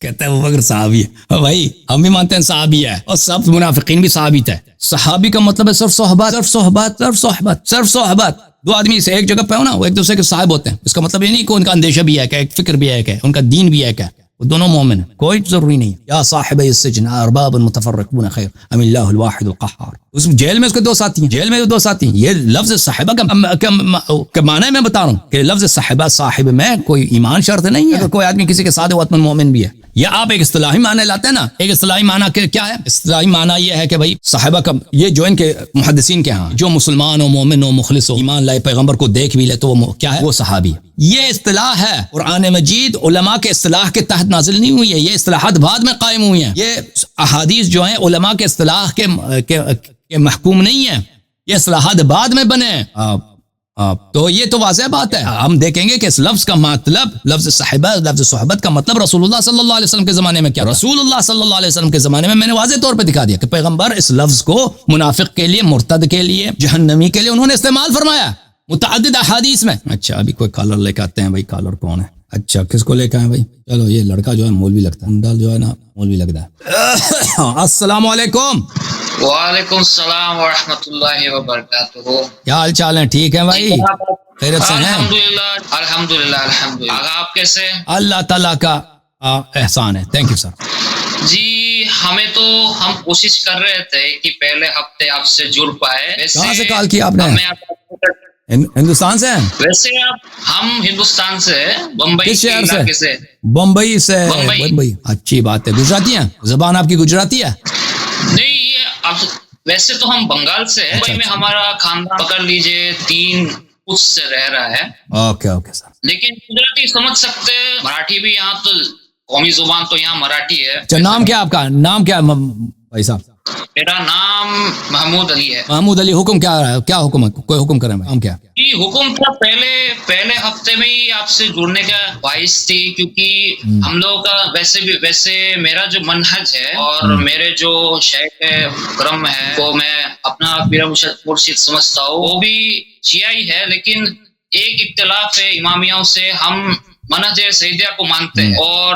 कहता है वो बकर सहाबी है। भाई हम भी मानते हैं सहाबी है, और सब मुनाफिकीन भी सहाबी थे। सहाबी का मतलब है सिर्फ सोहबत, सिर्फ सोहबत, सिर्फ सोहबत, सिर्फ सोहबत। दो आदमी से एक जगह पे हो ना, वो एक दूसरे के साहिब होते हैं। इसका मतलब ये नहीं कि उनका अंदेशा भी है क्या, एक फिक्र भी है क्या, उनका दीन भी है क्या, वो दोनों मोमिन है, कोई जरूरी नहीं। या साहिब इस्सिजन अरबाब मुतफर्रिकून खैर अम अल्लाहुल वाहिदुल क़ह्हार। उस जेल में उसके दो साथी हैं, जेल में दो साथी हैं। ये लफ्ज साहिबा का माना मैं बता रहा हूँ कि लफ्ज साहिबा साहिब में कोई ईमान शर्त नहीं है। कोई आदमी किसी के साथ वतन मोमिन भी है, या आप एक इस्तिलाही माना लाते हैं ना। एक इस्तिलाही माना क्या है? इस्तिलाही माना ये है कि भाई साहिबा का, ये जो इनके मुहद्दिसीन के यहाँ जो मुसलमान हो, मोमिन हो, मुखलिस हो, ईमान लाए, पैगंबर को देख भी ले, तो वो क्या है? वो सहाबी। ये इस्तिलाह है कुरान मजीद उलमा के इस्तिलाह के तहत नाजिल नहीं हुई है, ये इस्तिलाहात बाद में कायम हुई हैं। ये अहादीस जो है उलमा के इस्तिलाह के महकूम नहीं है, ये इस्तिलाहात बाद में बने। तो ये तो वाज़ेह बात है। हम देखेंगे कि इस लफ्ज का मतलब, लफ्ज साहिबा, लफ्ज सोहबत का मतलब रसूलुल्लाह सल्लल्लाहु अलैहि वसल्लम के ज़माने में क्या? रसूलुल्लाह सल्लल्लाहु अलैहि वसल्लम के ज़माने में मैंने वाज़ेह तौर पे दिखा दिया कि पैगंबर इस लफ्ज को मुनाफिक के लिए, मुर्तद के लिए, जहन्नमी के लिए उन्होंने इस्तेमाल फरमाया मुतअद्दिद अहादीस में। अच्छा, अभी कोई कॉलर लेकर आते हैं। भाई कॉलर कौन है? अच्छा, किसको लेकर आए भाई? चलो, ये लड़का जो है मौलवी लगता है, मुंडाल जो है ना मौलवी लगता है। अस्सलाम वालेकुम। वालेकुम सलाम व रहमतुल्लाहि व बरकातुहू। क्या हाल चाल है? ठीक है भाई, खैरियत से हैं? अल्हम्दुलिल्लाह अल्हम्दुलिल्लाह अल्हम्दुलिल्लाह। आप कैसे? अल्लाह ताला का एहसान है। Thank you sir. जी, हम कोशिश कर रहे थे कि पहले हफ्ते आपसे जुड़ पाए। कहाँ से कॉल किया आपने? हिंदुस्तान से हैं? वैसे हम हिंदुस्तान से, बम्बई किस शहर इलाके से? बम्बई से। बम्बई, अच्छी बात है। गुजराती हैं? जबान आपकी गुजराती है? नहीं, ये आप, वैसे तो हम बंगाल से हैं। अच्छा, में हमारा खानदान पकड़ लीजिए 3 पुश्त से रह रहा है। Okay okay sir. लेकिन गुजराती समझ सकते हैं, मराठी भी। यहाँ तो कौमी जुबान तो यहाँ मराठी है। अच्छा, नाम क्या आपका? नाम क्या है भाई साहब? मेरा नाम महमूद अली है। महमूद अली, हुक्म क्या है? क्या हुक्म है? कोई हुक्म करें? हम क्या जी, हुक्म था पहले हफ्ते में ही आपसे जुड़ने का ख्वाहिश थी, क्योंकि हम लोगों का वैसे मेरा जो मनहज है और मेरे जो शेख है, करम है, वो मैं अपना पीर मुर्शिद समझता हूँ। वो भी शिया ही है, लेकिन एक इख्तिलाफ है इमामियों से। हम मनहज सईदिया को मानते हैं, और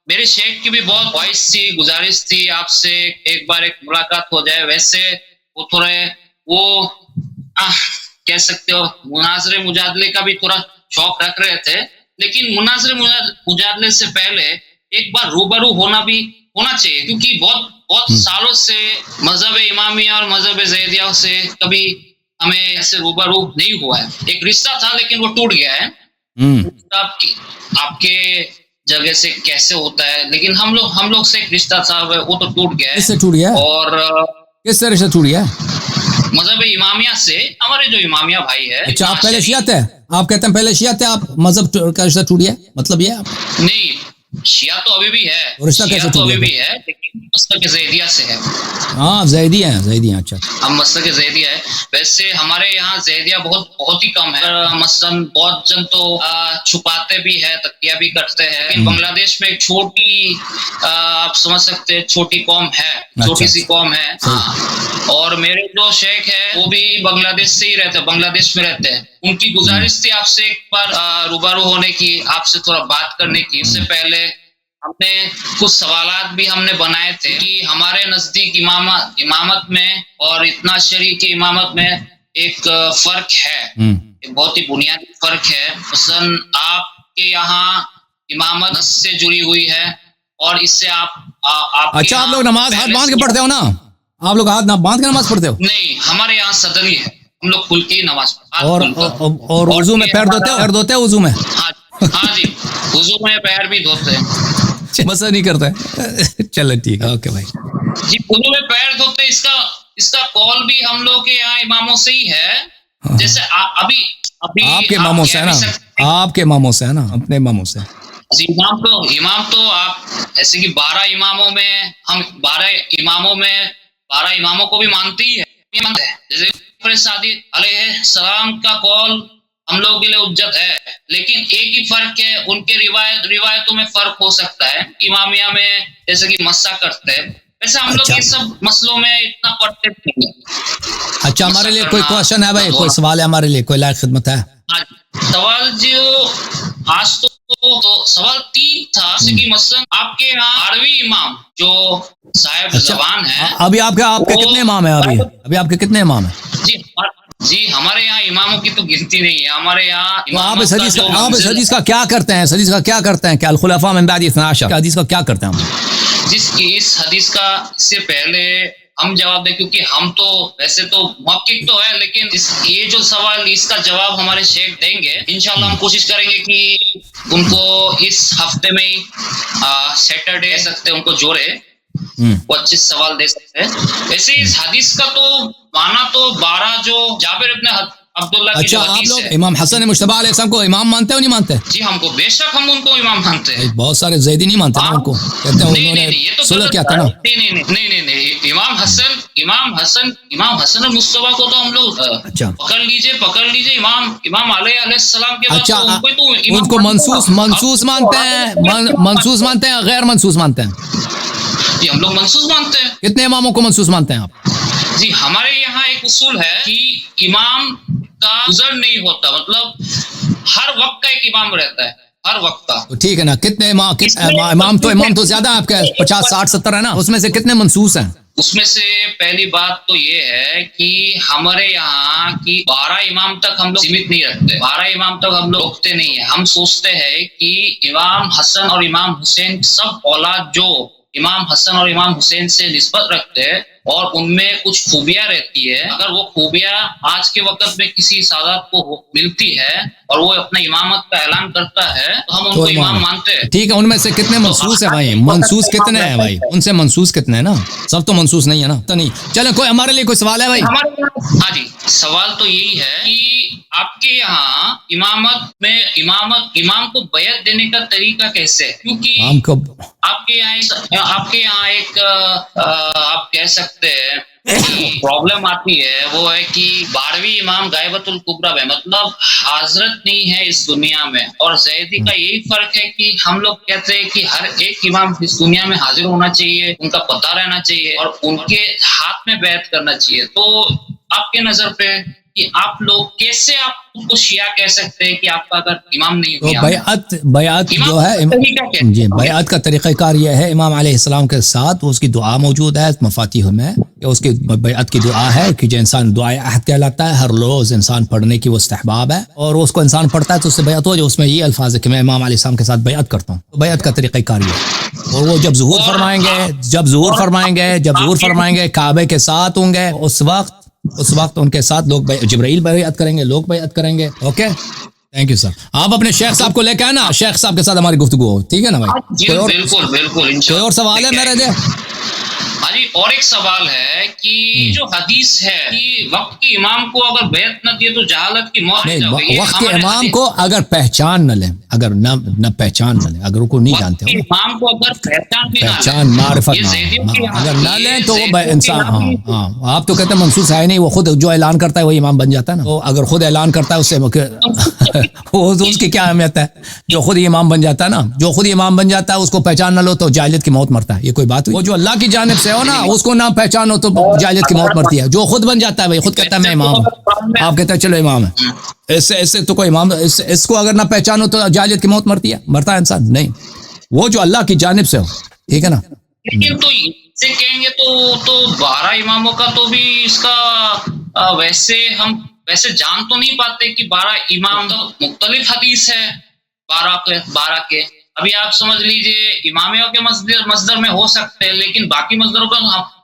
मेरे शेख की भी बहुत ख्वाहिश थी, गुजारिश थी आपसे एक बार एक मुलाकात हो जाए। वैसे वो थोड़े कह सकते हो मुनाजरे मुजादले का भी थोड़ा शौक रख रहे थे, लेकिन मुनाजरे मुजादले से पहले एक बार रूबरू होना चाहिए, क्योंकि बहुत सालों से मजहब इमामिया और मजहब ज़ैदिया से कभी हमें ऐसे रूबरू नहीं हुआ है। एक रिश्ता था, लेकिन वो टूट गया है। आपके जगह से कैसे होता है, लेकिन हम लोग से एक रिश्ता था, वो तो टूट गया है। किससे टूट गया? और किससे रिश्ता टूट गया? मजहब इमामिया से। हमारे जो इमामिया भाई है। अच्छा, आप पहले शिया थे? आप कहते हैं पहले शिया थे, आप मजहब का रिश्ता टूट गया, मतलब ये? नहीं, शिया तो अभी भी है। रिश्ता कैसे टूट गया? अभी भी है, लेकिन मसलक ज़ैदिया से है। हाँ, ज़ैदिया है। अच्छा, हम मसलक ज़ैदिया है। वैसे हमारे यहाँ ज़ैदिया बहुत ही कम है। मसलन बहुत जन तो छुपाते भी है, तकिया भी करते हैं। लेकिन बांग्लादेश में एक छोटी, आप समझ सकते हैं, छोटी कौम है, छोटी सी कौम है। हाँ, और मेरे जो शेख है वो भी बांग्लादेश से ही रहते हैं, बांग्लादेश में रहते हैं। उनकी गुजारिश थी आपसे एक बार रूबरू होने की, आपसे थोड़ा बात करने की। इससे पहले हमने कुछ सवालात भी हमने बनाए थे कि हमारे नजदीक इमामत में और इतना शरीक की इमामत में एक फर्क है, एक बहुत ही बुनियादी फर्क है। मसलन आपके यहाँ इमामत नस से जुड़ी हुई है, और इससे आप अच्छा, आप लोग नमाज हाथ बांध के पढ़ते हो ना? आप लोग हाथ बांध के नमाज पढ़ते हो? नहीं, हमारे यहाँ सदरी है, हम लोग खुल के ही नमाज पढ़ते। और वुजू में पैर धोते हो? वुजू में? हाँ जी, वुजू में पैर भी धोते हैं। मसा नहीं करता है। चलो ठीक है, ओके भाई जी। वुजू में पैर धोते, इसका कॉल भी हम लोग के यहाँ इमामों से ही है। हाँ। जैसे अभी आपके इमामों से है ना? आपके इमामों से है ना? अपने इमामों से। इमाम तो आप ऐसे कि 12 इमामों में, हम 12 इमामों को भी मानते ही है। जैसे सादी अलैहिस्सलाम का कॉल हम लोगों के लिए उज्जत है, लेकिन एक ही फर्क है, उनके रिवायतों में फर्क हो सकता है। इमामिया में जैसे कि मस्सा करते हैं, वैसे हम लोग ये सब मसलों में इतना पढ़ते नहीं है। अच्छा, हमारे लिए कोई क्वेश्चन है भाई? कोई सवाल है हमारे लिए? कोई लायक खिदमत है? हाँ सवाल जो आज तो सवाल 3 था, जैसे कि मसलन आपके यहाँ 8वीं इमाम जो साहिब जबान है। अभी आपके कितने इमाम है? अभी आपके कितने इमाम है? जी हमारे यहाँ इमामों की तो गिनती नहीं है। हमारे यहाँ आप इस हदीस का क्या करते हैं? हदीस का क्या करते हैं? क्या अल खुलफा मिन बादी 12 हदीस का क्या करते हैं हम? इस हदीस का इससे पहले हम जवाब दें, क्योंकि हम तो वैसे तो मुहक्किक तो है, लेकिन ये जो सवाल इसका जवाब हमारे शेख देंगे इंशाल्लाह। हम कोशिश करेंगे कि उनको इस हफ्ते में ही सैटरडे कह सकते हैं, उनको जोड़े, वो अच्छे सवाल दे सकते हैं। वैसे इस हदीस का तो माना तो 12 जो जाबिर इब्न अब्दुल्ला की जो आप हदीस लोग है, इमाम हसन मुश्तबा अलैहिस्सलाम को इमाम मानते हो नहीं मानते? जी हमको बेशक हम उनको इमाम मानते हैं। बहुत सारे ज़ैदी नहीं मानते उनको, कहते हैं उन्होंने सुलह किया था ना। नहीं, इमाम हसन मुस्तफा को तो हम लोग पकड़ लीजिए इमाम अलैहिस्सलाम के बाद तो उनको मनसूस मानते हैं, मनसूस मानते हैं, गैर मनसूस मानते हैं? जी हम लोग मनसूस मानते हैं। कितने इमामों को मनसूस मानते हैं आप? जी हमारे यहाँ एक उसूल है कि इमाम का गुजर नहीं होता, मतलब हर वक्त का एक इमाम रहता है, हर वक्त का। तो ठीक है ना, कितने इमाम तो ज्यादा है आपके, 50, 60, 70 है ना, उसमें से कितने मनसूस हैं? उसमें से पहली बात तो ये है कि हमारे यहाँ की 12 इमाम तक हम लोग सीमित नहीं रखते, 12 इमाम तक हम लोग रोकते नहीं है। हम सोचते हैं कि इमाम हसन और इमाम हुसैन सब औलाद जो इमाम हसन और इमाम हुसैन से निस्बत रखते हैं और उनमें कुछ खूबियां रहती है, अगर वो खूबियां आज के वक्त में किसी सादात को मिलती है और वो अपना इमामत का ऐलान करता है तो हम उनको इमाम मानते हैं। ठीक है, उनमें से कितने मनसूस है भाई? मनसूस कितने हैं भाई? उनसे मनसूस कितने हैं ना? सब तो मनसूस नहीं है ना? तो नहीं, चलो कोई हमारे लिए कोई सवाल है भाई? हाँ जी, सवाल तो यही है कि आपके यहाँ इमाम को बैयत देने का तरीका कैसे है? क्योंकि आपके यहाँ एक आप कह सकते हैं प्रॉब्लम आती है, वो है कि 12वीं इमाम गायबतुल कुबरा में, मतलब हाजरत नहीं है इस दुनिया में। और ज़ैदी का यही फर्क है कि हम लोग कहते हैं कि हर एक इमाम इस दुनिया में हाजिर होना चाहिए, उनका पता रहना चाहिए और उनके हाथ में बैत करना चाहिए। तो आपके नजर पे कि आप लोग कैसे आप उसको शिया कह सकते हैं कि आपका अगर इमाम नहीं तो बैअत जो है जी, बैअत का तरीक़ाकार यह है, इमाम अलैहिस्सलाम के साथ उसकी दुआ मौजूद है मफातिह में, कि उसकी बैअत की दुआ है कि जो इंसान दुआए अहद कहलाता है, हर रोज़ इंसान पढ़ने की वो इस्तेहबाब है और उसको इंसान पढ़ता है तो उससे बैअत हो जाए। उसमें ये अल्फाज है कि मैं इमाम अलैहिस्सलाम के साथ बैअत करता हूँ। तो बैअत का तरीक़ाकार ये है, और वो जब ज़ुहूर फरमाएंगे काबे के साथ होंगे, उस वक्त उनके साथ लोग जिब्राइल बैअत करेंगे, लोग बैअत करेंगे। Okay, thank you sir. आप अपने शेख साहब को लेकर आना, शेख साहब के साथ हमारी गुफ्तगू हो, ठीक है ना भाई? बिल्कुल। कोई और सवाल है मेरे दे? हाँ जी, और एक सवाल है कि जो हदीस है कि वक्त के इमाम को अगर बैत न दिए तो जहालत की मौत है। वक्त के इमाम को अगर पहचान न ले, अगर न पहचान न ले, अगर उनको नहीं जानते हो, इमाम को अगर पहचान मारिफत अगर न ले तो वो इंसान, हाँ आप तो कहते हैं मनसूस है नहीं, वो खुद जो ऐलान करता है वही इमाम बन जाता है ना। तो अगर खुद ऐलान करता है उससे वो उसकी क्या अहमियत है? जो खुद इमाम बन जाता है ना, जो खुद इमाम बन जाता है उसको पहचान न लो तो जाहिलियत की मौत मरता है। ये कोई बात हुई? वो जो अल्लाह की जानिब से हो ना, उसको ना पहचानो तो जाहिलियत की मौत मरती है। जो खुद बन जाता है भाई, खुद कहता है मैं इमाम हूं, आप कहते हैं चलो इमाम है, इससे तो कोई इमाम, इसको अगर ना पहचानो तो जाहिलियत की मौत मरता है इंसान नहीं। वो जो अल्लाह की जानिब से हो, ठीक है ना। लेकिन तो इससे कहेंगे तो 12 इमामों का तो भी इसका वैसे जान तो नहीं पाते कि 12 इमाम तो मुख्तलिफ हदीस है 12 के। अभी आप समझ लीजिए इमामियों के मस्दर में हो सकते हैं, लेकिन बाकी मस्दरों का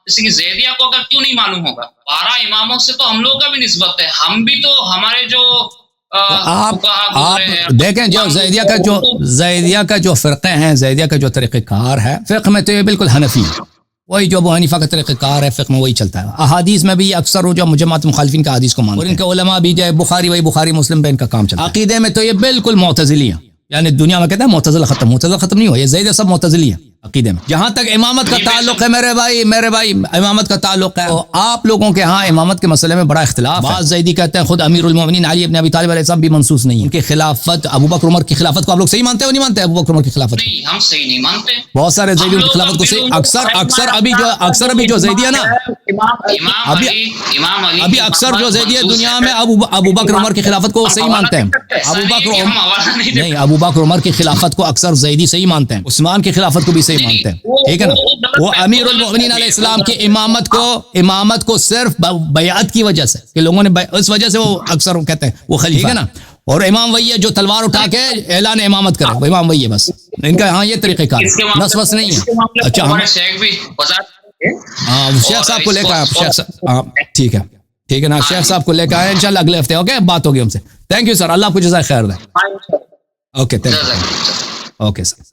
जैसे कि ज़ैदिया को अगर क्यों नहीं मालूम होगा? 12 इमामों से तो हम लोग का भी निस्बत है, हम भी तो हमारे जो आप देखें जो ज़ैदिया का जो फ़िरक़े हैं, ज़ैदिया का जो तरीक़ाकार है फ़िक़्ह में, तो ये बिल्कुल हनफी है, वही जो अबू हनीफा का तरीक़ाकार है फ़िक़्ह में वही चलता है। अहादीस में भी अक्सर वो जो जमात मुखालिफिन का हदीस को मानते हैं, और इनके उलमा भी जो बुखारी मुस्लिम पे इनका काम चलता है। अक़ीदे में तो ये बिल्कुल मुअतज़िली है, यानी दुनिया में कहते हैं मुअतज़िला खत्म नहीं हुआ, ये ज़ैदिया सब मुअतज़िली है। अकीदे में। जहां तक इमामत का ताल्लुक है मेरे भाई इमामत का ताल्लुक है, तो आप लोगों के यहाँ इमामत के मसले में बड़ा इख्तिलाफ है। बाज़ ज़ैदी कहते हैं खुद अमीरुल मोमिनीन अली इब्न अबी तालिब अलैहिस्सलाम भी मंसूस नहीं है, उनकी खिलाफत अबू बकर उमर की खिलाफत को आप लोग सही मानते हो नहीं मानते? अबू बकर उमर की खिलाफत नहीं, हम सही नहीं मानते। बहुत सारे ज़ैदी उनकी खिलाफत को सही अक्सर अभी जो ज़ैदी है ना, अभी अक्सर जो ज़ैदी है दुनिया में अबू बकर उमर की खिलाफत को सही मानते हैं। अबू बकर उमर की खिलाफत को अक्सर ज़ैदी सही मानते हैं, उस्मान की खिलाफत को भी सही मानते हैं, ठीक है ना। वो अमीरुल मोमिनीन अलैहिस्सलाम की इमामत को सिर्फ बैअत की वजह से कि लोगों ने इस वजह से वो अक्सर कहते हैं वो खलीफा है ना, और इमाम वही है जो तलवार उठा के ऐलान इमामत करे, वो इमाम वही है बस। इनका हाँ ये तरीक़ेकार नस वस नहीं है। अच्छा हम शेख साहब को लेकर आए, शेख साहब ठीक है ना, शेख साहब को लेकर आए इंशाल्लाह अगले हफ्ते। ओके, बात होगी हमसे। थैंक यू सर, अल्लाह आपको जज़ाए खैर दे। Okay, thank you. Okay sir.